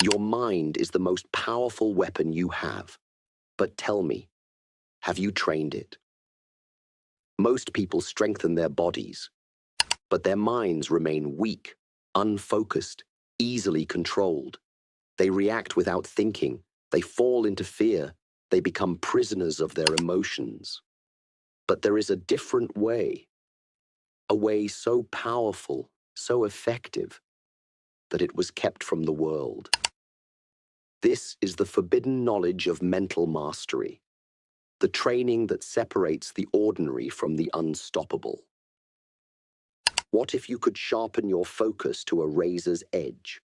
Your mind is the most powerful weapon you have. But tell me, have you trained it? Most people strengthen their bodies, but their minds remain weak, unfocused, easily controlled. They react without thinking. They fall into fear. They become prisoners of their emotions. But there is a different way, a way so powerful, so effective, that it was kept from the world. This is the forbidden knowledge of mental mastery, the training that separates the ordinary from the unstoppable. What if you could sharpen your focus to a razor's edge,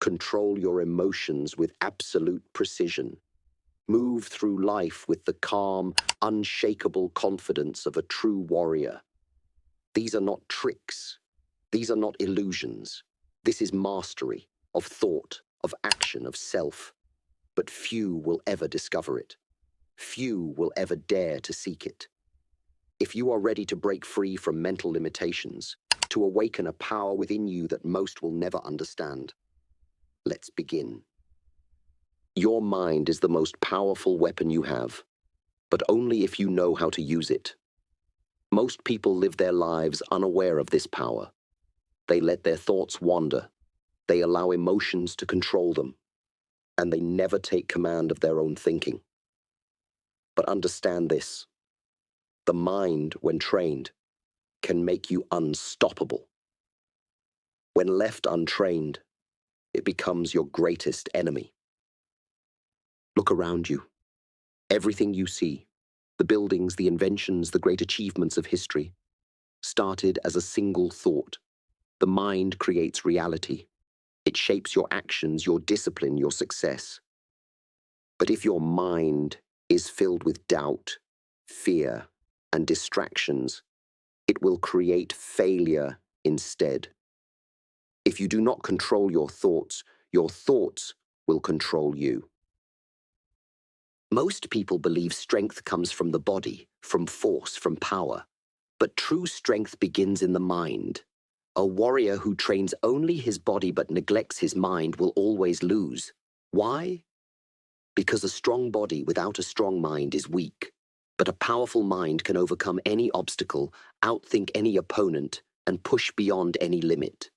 control your emotions with absolute precision, move through life with the calm, unshakable confidence of a true warrior? These are not tricks. These are not illusions. This is mastery of thought, of action, of self. But few will ever discover it. Few will ever dare to seek it. If you are ready to break free from mental limitations, to awaken a power within you that most will never understand, let's begin. Your mind is the most powerful weapon you have, but only if you know how to use it. Most people live their lives unaware of this power. They let their thoughts wander. They allow emotions to control them, and they never take command of their own thinking. But understand this: the mind, when trained, can make you unstoppable. When left untrained, it becomes your greatest enemy. Look around you. Everything you see, the buildings, the inventions, the great achievements of history, started as a single thought. The mind creates reality. It shapes your actions, your discipline, your success. But if your mind is filled with doubt, fear, and distractions, it will create failure instead. If you do not control your thoughts will control you. Most people believe strength comes from the body, from force, from power. But true strength begins in the mind. A warrior who trains only his body but neglects his mind will always lose. Why? Because a strong body without a strong mind is weak. But a powerful mind can overcome any obstacle, outthink any opponent, and push beyond any limit.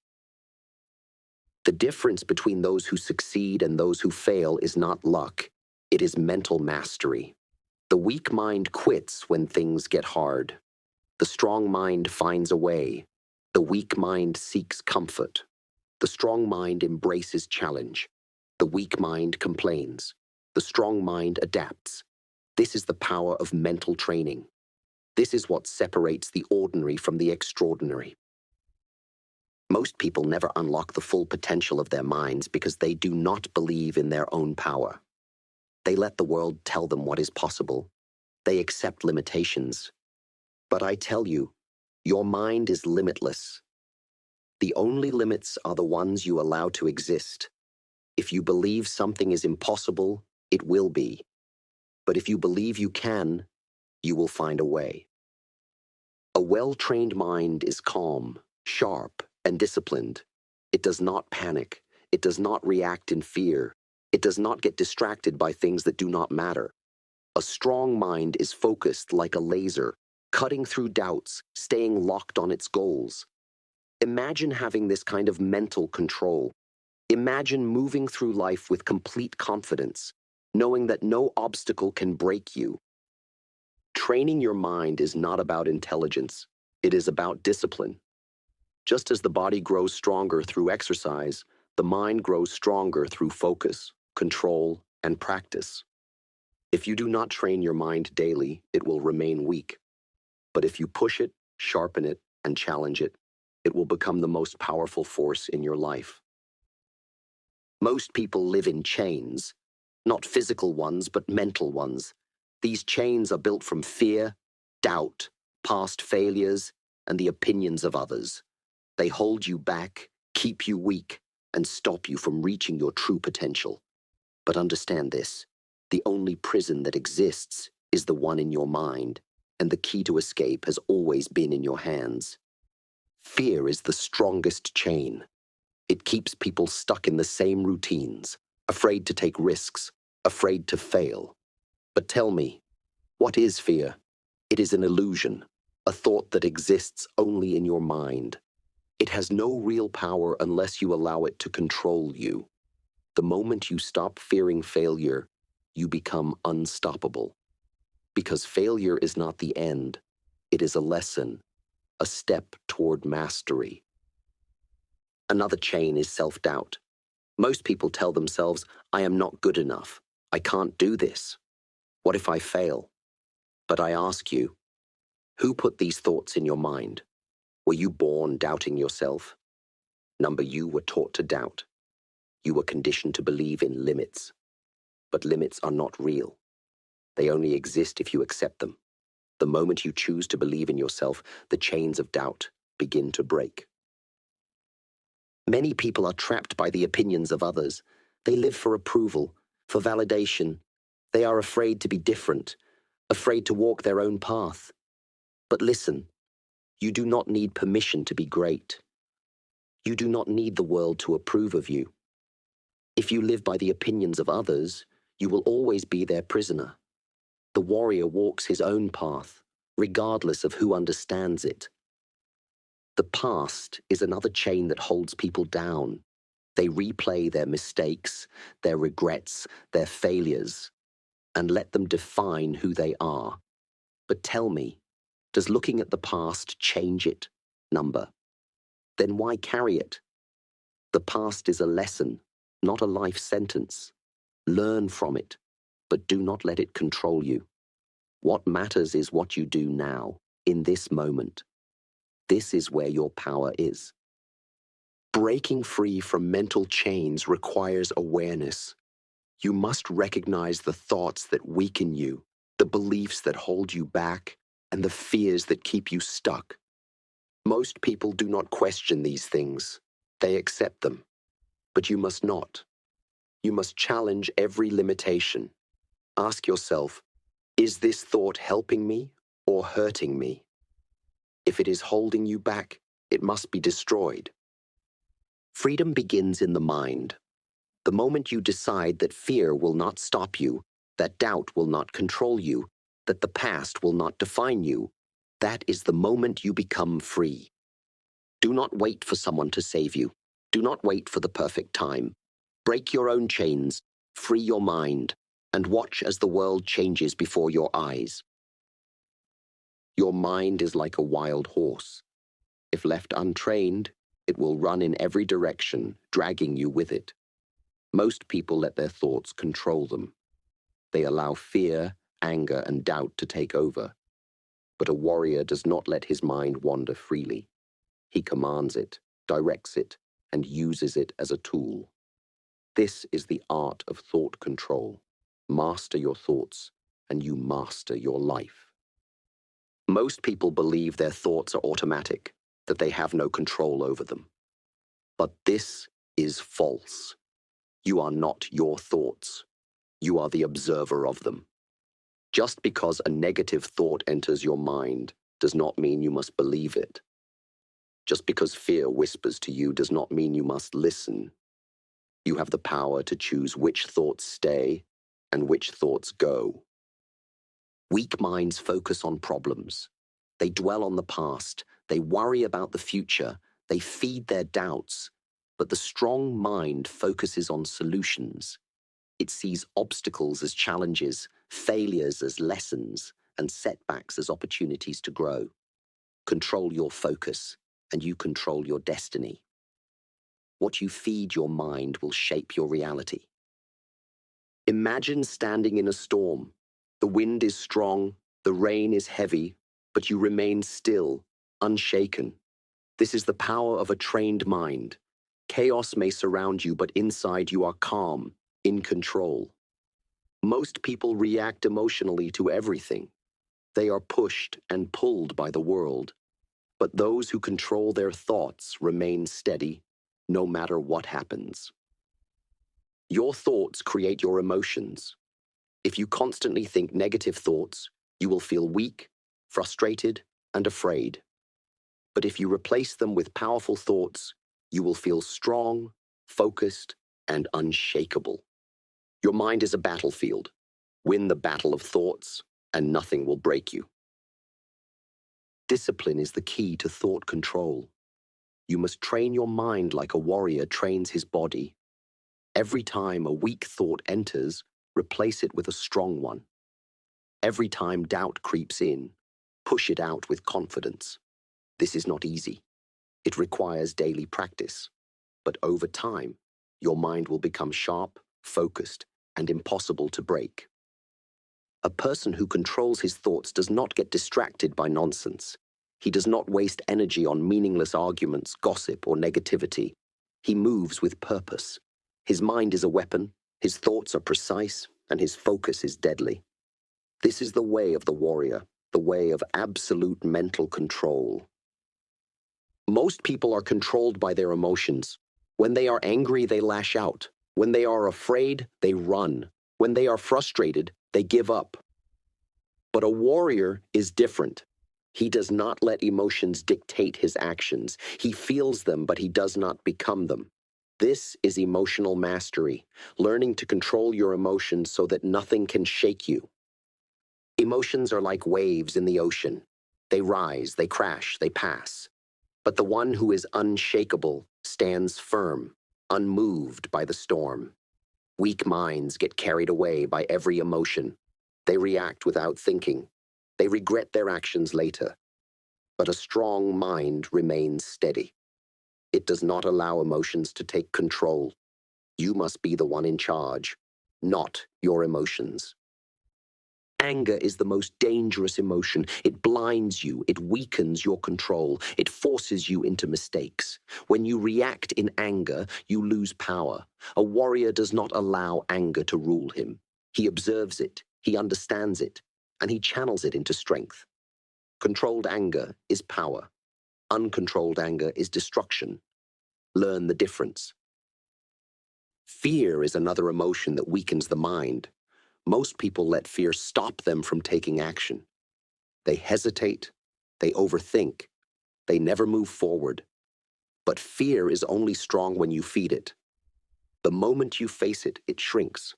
The difference between those who succeed and those who fail is not luck. It is mental mastery. The weak mind quits when things get hard. The strong mind finds a way. The weak mind seeks comfort. The strong mind embraces challenge. The weak mind complains. The strong mind adapts. This is the power of mental training. This is what separates the ordinary from the extraordinary. Most people never unlock the full potential of their minds because they do not believe in their own power. They let the world tell them what is possible. They accept limitations. But I tell you, your mind is limitless. The only limits are the ones you allow to exist. If you believe something is impossible, it will be. But if you believe you can, you will find a way. A well-trained mind is calm, sharp, and disciplined. It does not panic. It does not react in fear. It does not get distracted by things that do not matter. A strong mind is focused like a laser, cutting through doubts, staying locked on its goals. Imagine having this kind of mental control. Imagine moving through life with complete confidence, knowing that no obstacle can break you. Training your mind is not about intelligence. It is about discipline. Just as the body grows stronger through exercise, the mind grows stronger through focus, control, and practice. If you do not train your mind daily, it will remain weak. But if you push it, sharpen it, and challenge it, it will become the most powerful force in your life. Most people live in chains, not physical ones, but mental ones. These chains are built from fear, doubt, past failures, and the opinions of others. They hold you back, keep you weak, and stop you from reaching your true potential. But understand this: the only prison that exists is the one in your mind, and the key to escape has always been in your hands. Fear is the strongest chain. It keeps people stuck in the same routines, afraid to take risks, afraid to fail. But tell me, what is fear? It is an illusion, a thought that exists only in your mind. It has no real power unless you allow it to control you. The moment you stop fearing failure, you become unstoppable. Because failure is not the end, it is a lesson, a step toward mastery. Another chain is self-doubt. Most people tell themselves, I am not good enough. I can't do this. What if I fail? But I ask you, who put these thoughts in your mind? Were you born doubting yourself? Number, you were taught to doubt. You were conditioned to believe in limits. But limits are not real. They only exist if you accept them. The moment you choose to believe in yourself, the chains of doubt begin to break. Many people are trapped by the opinions of others. They live for approval, for validation. They are afraid to be different, afraid to walk their own path. But listen, you do not need permission to be great. You do not need the world to approve of you. If you live by the opinions of others, you will always be their prisoner. The warrior walks his own path, regardless of who understands it. The past is another chain that holds people down. They replay their mistakes, their regrets, their failures, and let them define who they are. But tell me, does looking at the past change it? Number. Then why carry it? The past is a lesson, not a life sentence. Learn from it, but do not let it control you. What matters is what you do now, in this moment. This is where your power is. Breaking free from mental chains requires awareness. You must recognize the thoughts that weaken you, the beliefs that hold you back, and the fears that keep you stuck. Most people do not question these things. They accept them. But you must not. You must challenge every limitation. Ask yourself, is this thought helping me or hurting me? If it is holding you back, it must be destroyed. Freedom begins in the mind. The moment you decide that fear will not stop you, that doubt will not control you, that the past will not define you, that is the moment you become free. Do not wait for someone to save you. Do not wait for the perfect time. Break your own chains, free your mind, and watch as the world changes before your eyes. Your mind is like a wild horse. If left untrained, it will run in every direction, dragging you with it. Most people let their thoughts control them. They allow fear, anger, and doubt to take over. But a warrior does not let his mind wander freely. He commands it, directs it, and uses it as a tool. This is the art of thought control. Master your thoughts, and you master your life. Most people believe their thoughts are automatic, that they have no control over them. But this is false. You are not your thoughts. You are the observer of them. Just because a negative thought enters your mind does not mean you must believe it. Just because fear whispers to you does not mean you must listen. You have the power to choose which thoughts stay and which thoughts go. Weak minds focus on problems. They dwell on the past. They worry about the future. They feed their doubts. But the strong mind focuses on solutions. It sees obstacles as challenges, failures as lessons, and setbacks as opportunities to grow. Control your focus, and you control your destiny. What you feed your mind will shape your reality. Imagine standing in a storm. The wind is strong, the rain is heavy, but you remain still, unshaken. This is the power of a trained mind. Chaos may surround you, but inside you are calm, in control. Most people react emotionally to everything. They are pushed and pulled by the world. But those who control their thoughts remain steady, no matter what happens. Your thoughts create your emotions. If you constantly think negative thoughts, you will feel weak, frustrated, and afraid. But if you replace them with powerful thoughts, you will feel strong, focused, and unshakable. Your mind is a battlefield. Win the battle of thoughts, and nothing will break you. Discipline is the key to thought control. You must train your mind like a warrior trains his body. Every time a weak thought enters, replace it with a strong one. Every time doubt creeps in, push it out with confidence. This is not easy. It requires daily practice. But over time, your mind will become sharp, focused, and impossible to break. A person who controls his thoughts does not get distracted by nonsense. He does not waste energy on meaningless arguments, gossip, or negativity. He moves with purpose. His mind is a weapon, his thoughts are precise, and his focus is deadly. This is the way of the warrior, the way of absolute mental control. Most people are controlled by their emotions. When they are angry, they lash out. When they are afraid, they run. When they are frustrated, they give up. But a warrior is different. He does not let emotions dictate his actions. He feels them, but he does not become them. This is emotional mastery, learning to control your emotions so that nothing can shake you. Emotions are like waves in the ocean. They rise, they crash, they pass. But the one who is unshakable stands firm, unmoved by the storm. Weak minds get carried away by every emotion. They react without thinking. They regret their actions later. But a strong mind remains steady. It does not allow emotions to take control. You must be the one in charge, not your emotions. Anger is the most dangerous emotion. It blinds you, it weakens your control, it forces you into mistakes. When you react in anger, you lose power. A warrior does not allow anger to rule him. He observes it, he understands it, and he channels it into strength. Controlled anger is power. Uncontrolled anger is destruction. Learn the difference. Fear is another emotion that weakens the mind. Most people let fear stop them from taking action. They hesitate, they overthink, they never move forward. But fear is only strong when you feed it. The moment you face it, it shrinks.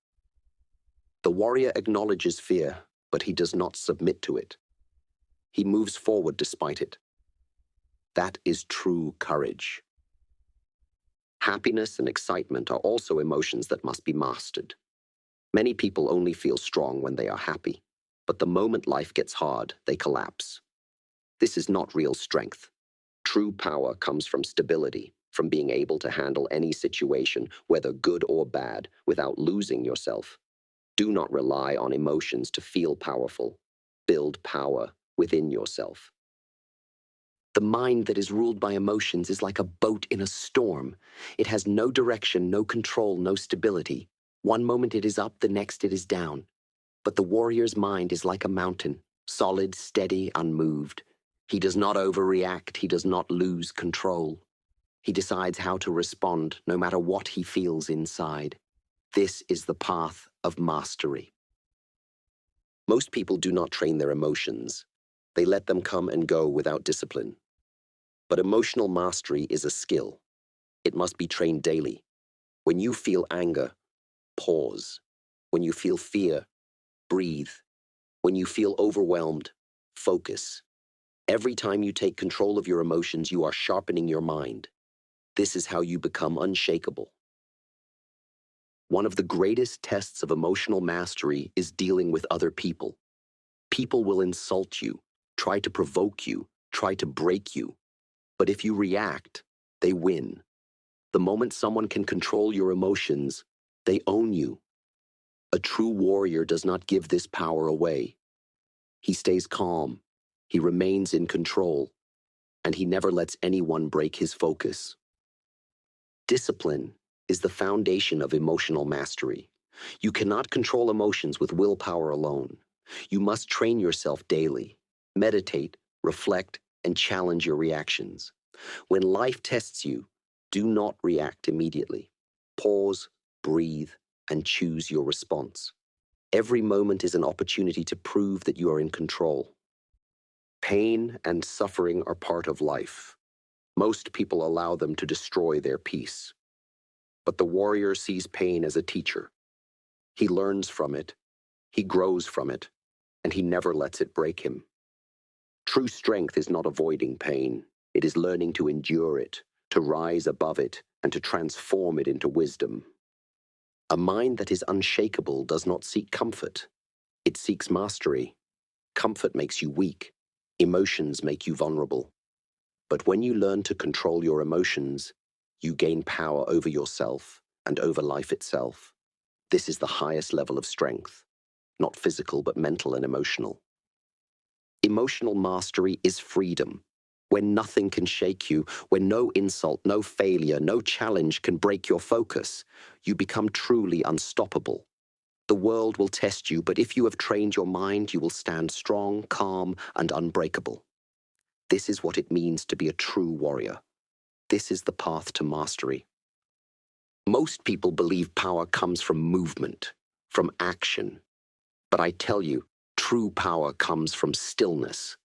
The warrior acknowledges fear, but he does not submit to it. He moves forward despite it. That is true courage. Happiness and excitement are also emotions that must be mastered. Many people only feel strong when they are happy, but the moment life gets hard, they collapse. This is not real strength. True power comes from stability, from being able to handle any situation, whether good or bad, without losing yourself. Do not rely on emotions to feel powerful. Build power within yourself. The mind that is ruled by emotions is like a boat in a storm. It has no direction, no control, no stability. One moment it is up, the next it is down. But the warrior's mind is like a mountain, solid, steady, unmoved. He does not overreact, he does not lose control. He decides how to respond, no matter what he feels inside. This is the path of mastery. Most people do not train their emotions. They let them come and go without discipline. But emotional mastery is a skill. It must be trained daily. When you feel anger, pause. When you feel fear, breathe. When you feel overwhelmed, focus. Every time you take control of your emotions, you are sharpening your mind. This is how you become unshakable. One of the greatest tests of emotional mastery is dealing with other people. People will insult you, try to provoke you, try to break you. But if you react, they win. The moment someone can control your emotions, they own you. A true warrior does not give this power away. He stays calm, he remains in control, and he never lets anyone break his focus. Discipline is the foundation of emotional mastery. You cannot control emotions with willpower alone. You must train yourself daily. Meditate, reflect, and challenge your reactions. When life tests you, do not react immediately. Pause, breathe, and choose your response. Every moment is an opportunity to prove that you are in control. Pain and suffering are part of life. Most people allow them to destroy their peace. But the warrior sees pain as a teacher. He learns from it, he grows from it, and he never lets it break him. True strength is not avoiding pain. It is learning to endure it, to rise above it, and to transform it into wisdom. A mind that is unshakable does not seek comfort. It seeks mastery. Comfort makes you weak. Emotions make you vulnerable. But when you learn to control your emotions, you gain power over yourself and over life itself. This is the highest level of strength, not physical but mental and emotional. Emotional mastery is freedom. When nothing can shake you, when no insult, no failure, no challenge can break your focus, you become truly unstoppable. The world will test you, but if you have trained your mind, you will stand strong, calm, and unbreakable. This is what it means to be a true warrior. This is the path to mastery. Most people believe power comes from movement, from action. But I tell you, true power comes from stillness.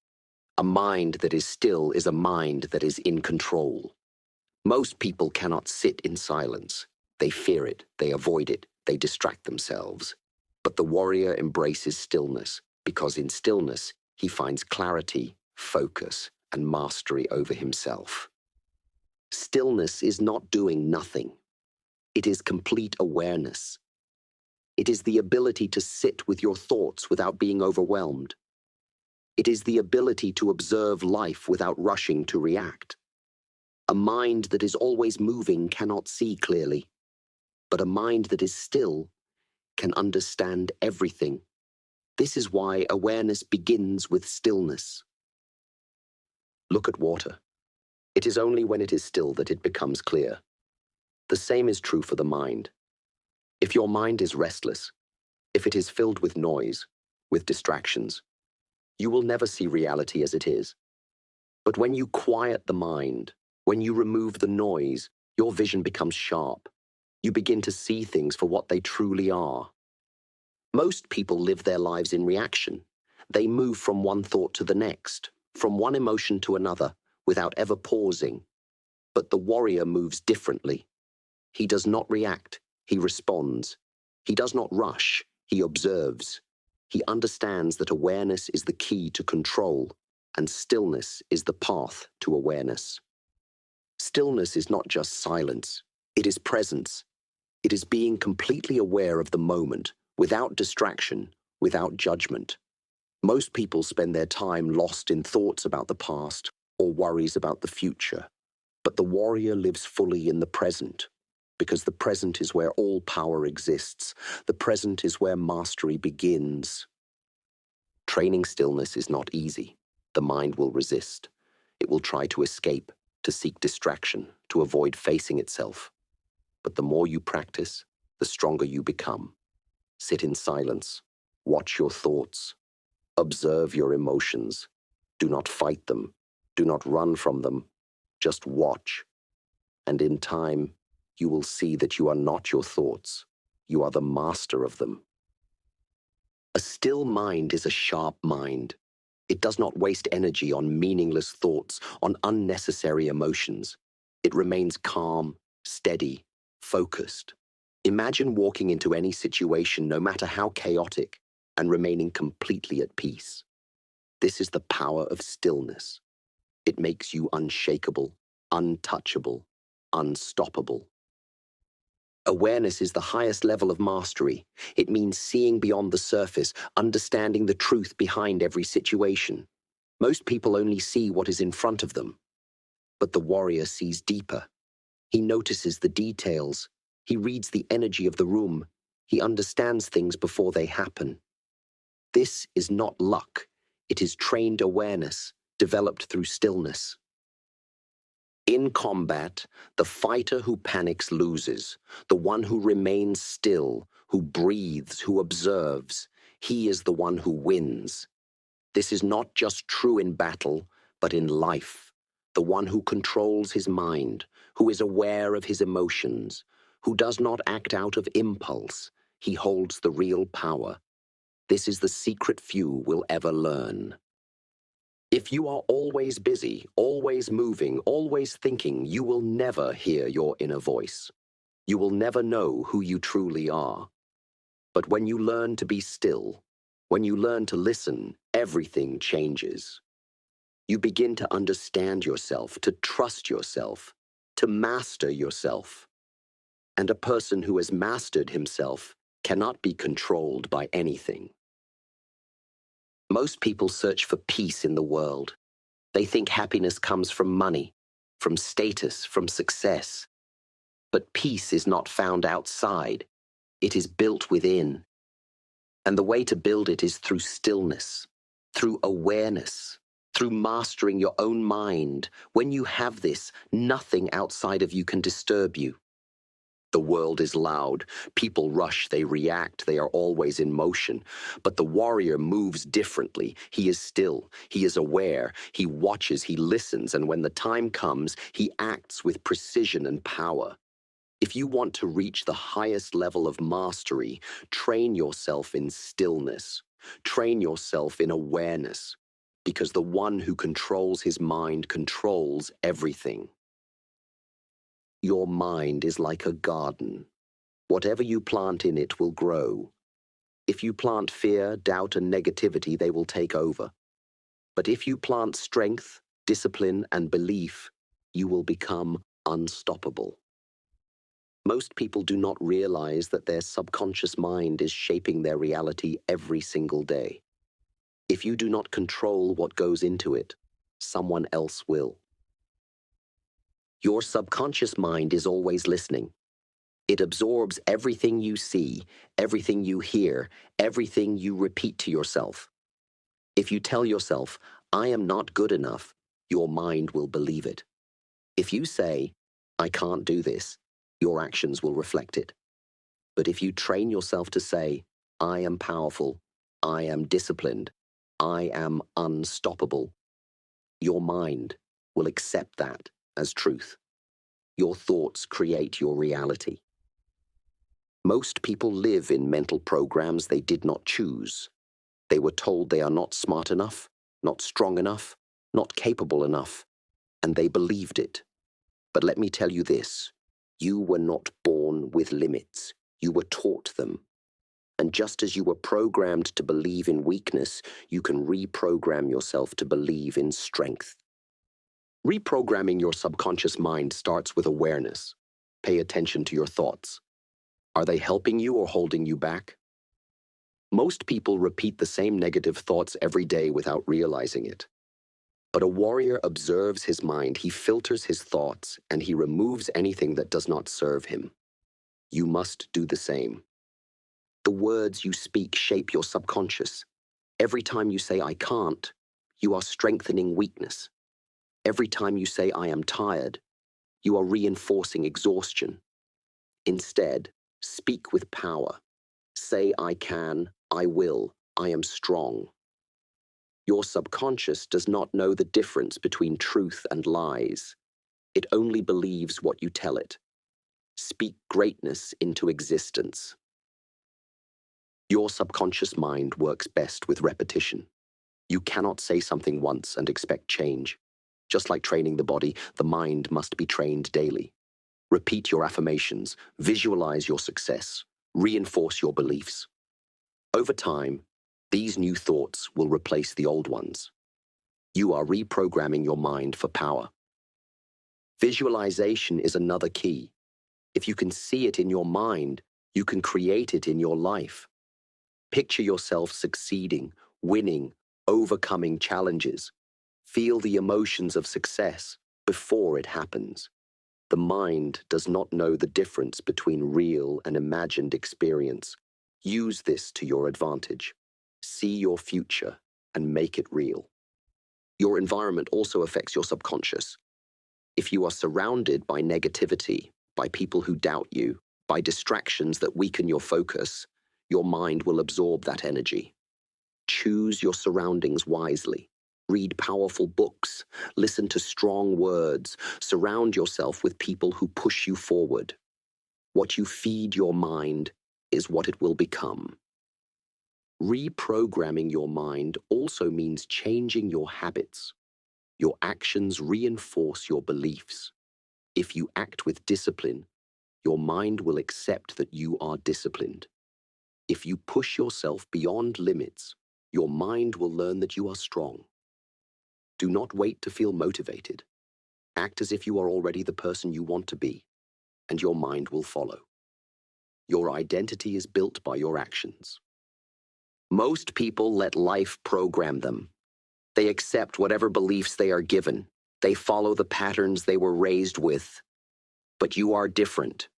A mind that is still is a mind that is in control. Most people cannot sit in silence. They fear it, they avoid it, they distract themselves. But the warrior embraces stillness, because in stillness, he finds clarity, focus, and mastery over himself. Stillness is not doing nothing. It is complete awareness. It is the ability to sit with your thoughts without being overwhelmed. It is the ability to observe life without rushing to react. A mind that is always moving cannot see clearly, but a mind that is still can understand everything. This is why awareness begins with stillness. Look at water. It is only when it is still that it becomes clear. The same is true for the mind. If your mind is restless, if it is filled with noise, with distractions, you will never see reality as it is. But when you quiet the mind, when you remove the noise, your vision becomes sharp. You begin to see things for what they truly are. Most people live their lives in reaction. They move from one thought to the next, from one emotion to another, without ever pausing. But the warrior moves differently. He does not react, he responds. He does not rush, he observes. He understands that awareness is the key to control, and stillness is the path to awareness. Stillness is not just silence, it is presence. It is being completely aware of the moment, without distraction, without judgment. Most people spend their time lost in thoughts about the past or worries about the future. But the warrior lives fully in the present, because the present is where all power exists. The present is where mastery begins. Training stillness is not easy. The mind will resist. It will try to escape, to seek distraction, to avoid facing itself. But the more you practice, the stronger you become. Sit in silence. Watch your thoughts. Observe your emotions. Do not fight them. Do not run from them. Just watch. And in time, you will see that you are not your thoughts. You are the master of them. A still mind is a sharp mind. It does not waste energy on meaningless thoughts, on unnecessary emotions. It remains calm, steady, focused. Imagine walking into any situation, no matter how chaotic, and remaining completely at peace. This is the power of stillness. It makes you unshakable, untouchable, unstoppable. Awareness is the highest level of mastery. It means seeing beyond the surface, understanding the truth behind every situation. Most people only see what is in front of them. But the warrior sees deeper. He notices the details. He reads the energy of the room. He understands things before they happen. This is not luck. It is trained awareness, developed through stillness. In combat, the fighter who panics loses. The one who remains still, who breathes, who observes, he is the one who wins. This is not just true in battle, but in life. The one who controls his mind, who is aware of his emotions, who does not act out of impulse. He holds the real power. This is the secret few will ever learn. If you are always busy, always moving, always thinking, you will never hear your inner voice. You will never know who you truly are. But when you learn to be still, when you learn to listen, everything changes. You begin to understand yourself, to trust yourself, to master yourself. And a person who has mastered himself cannot be controlled by anything. Most people search for peace in the world. They think happiness comes from money, from status, from success. But peace is not found outside. It is built within. And the way to build it is through stillness, through awareness, through mastering your own mind. When you have this, nothing outside of you can disturb you. The world is loud. People rush, they react, they are always in motion. But the warrior moves differently. He is still, he is aware, he watches, he listens, and when the time comes, he acts with precision and power. If you want to reach the highest level of mastery, train yourself in stillness. Train yourself in awareness, because the one who controls his mind controls everything. Your mind is like a garden. Whatever you plant in it will grow. If you plant fear, doubt, and negativity, they will take over. But if you plant strength, discipline, and belief, you will become unstoppable. Most people do not realize that their subconscious mind is shaping their reality every single day. If you do not control what goes into it, someone else will. Your subconscious mind is always listening. It absorbs everything you see, everything you hear, everything you repeat to yourself. If you tell yourself, "I am not good enough," your mind will believe it. If you say, "I can't do this," your actions will reflect it. But if you train yourself to say, "I am powerful, I am disciplined, I am unstoppable," your mind will accept that as truth. Your thoughts create your reality. Most people live in mental programs they did not choose. They were told they are not smart enough, not strong enough, not capable enough, and they believed it. But let me tell you this, you were not born with limits. You were taught them. And just as you were programmed to believe in weakness, you can reprogram yourself to believe in strength. Reprogramming your subconscious mind starts with awareness. Pay attention to your thoughts. Are they helping you or holding you back? Most people repeat the same negative thoughts every day without realizing it. But a warrior observes his mind, he filters his thoughts, and he removes anything that does not serve him. You must do the same. The words you speak shape your subconscious. Every time you say, "I can't," you are strengthening weakness. Every time you say, "I am tired," you are reinforcing exhaustion. Instead, speak with power. Say, "I can, I will, I am strong." Your subconscious does not know the difference between truth and lies. It only believes what you tell it. Speak greatness into existence. Your subconscious mind works best with repetition. You cannot say something once and expect change. Just like training the body, the mind must be trained daily. Repeat your affirmations, visualize your success, reinforce your beliefs. Over time, these new thoughts will replace the old ones. You are reprogramming your mind for power. Visualization is another key. If you can see it in your mind, you can create it in your life. Picture yourself succeeding, winning, overcoming challenges. Feel the emotions of success before it happens. The mind does not know the difference between real and imagined experience. Use this to your advantage. See your future and make it real. Your environment also affects your subconscious. If you are surrounded by negativity, by people who doubt you, by distractions that weaken your focus, your mind will absorb that energy. Choose your surroundings wisely. Read powerful books, listen to strong words, surround yourself with people who push you forward. What you feed your mind is what it will become. Reprogramming your mind also means changing your habits. Your actions reinforce your beliefs. If you act with discipline, your mind will accept that you are disciplined. If you push yourself beyond limits, your mind will learn that you are strong. Do not wait to feel motivated. Act as if you are already the person you want to be, and your mind will follow. Your identity is built by your actions. Most people let life program them. They accept whatever beliefs they are given. They follow the patterns they were raised with. But you are different.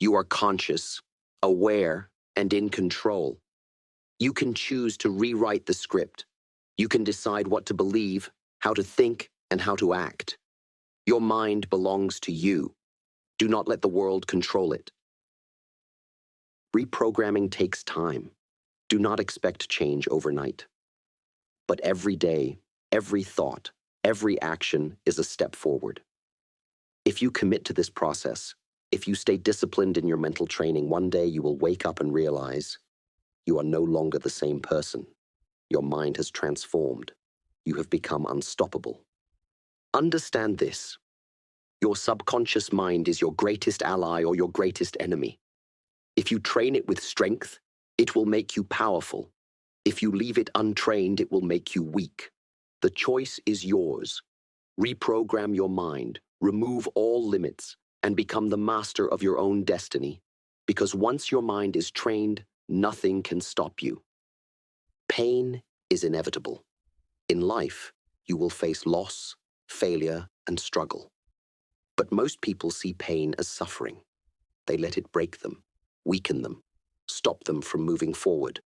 You are conscious, aware, and in control. You can choose to rewrite the script. You can decide what to believe, how to think, and how to act. Your mind belongs to you. Do not let the world control it. Reprogramming takes time. Do not expect change overnight. But every day, every thought, every action is a step forward. If you commit to this process, if you stay disciplined in your mental training, one day you will wake up and realize you are no longer the same person. Your mind has transformed. You have become unstoppable. Understand this. Your subconscious mind is your greatest ally or your greatest enemy. If you train it with strength, it will make you powerful. If you leave it untrained, it will make you weak. The choice is yours. Reprogram your mind, remove all limits, and become the master of your own destiny. Because once your mind is trained, nothing can stop you. Pain is inevitable. In life, you will face loss, failure, and struggle. But most people see pain as suffering. They let it break them, weaken them, stop them from moving forward.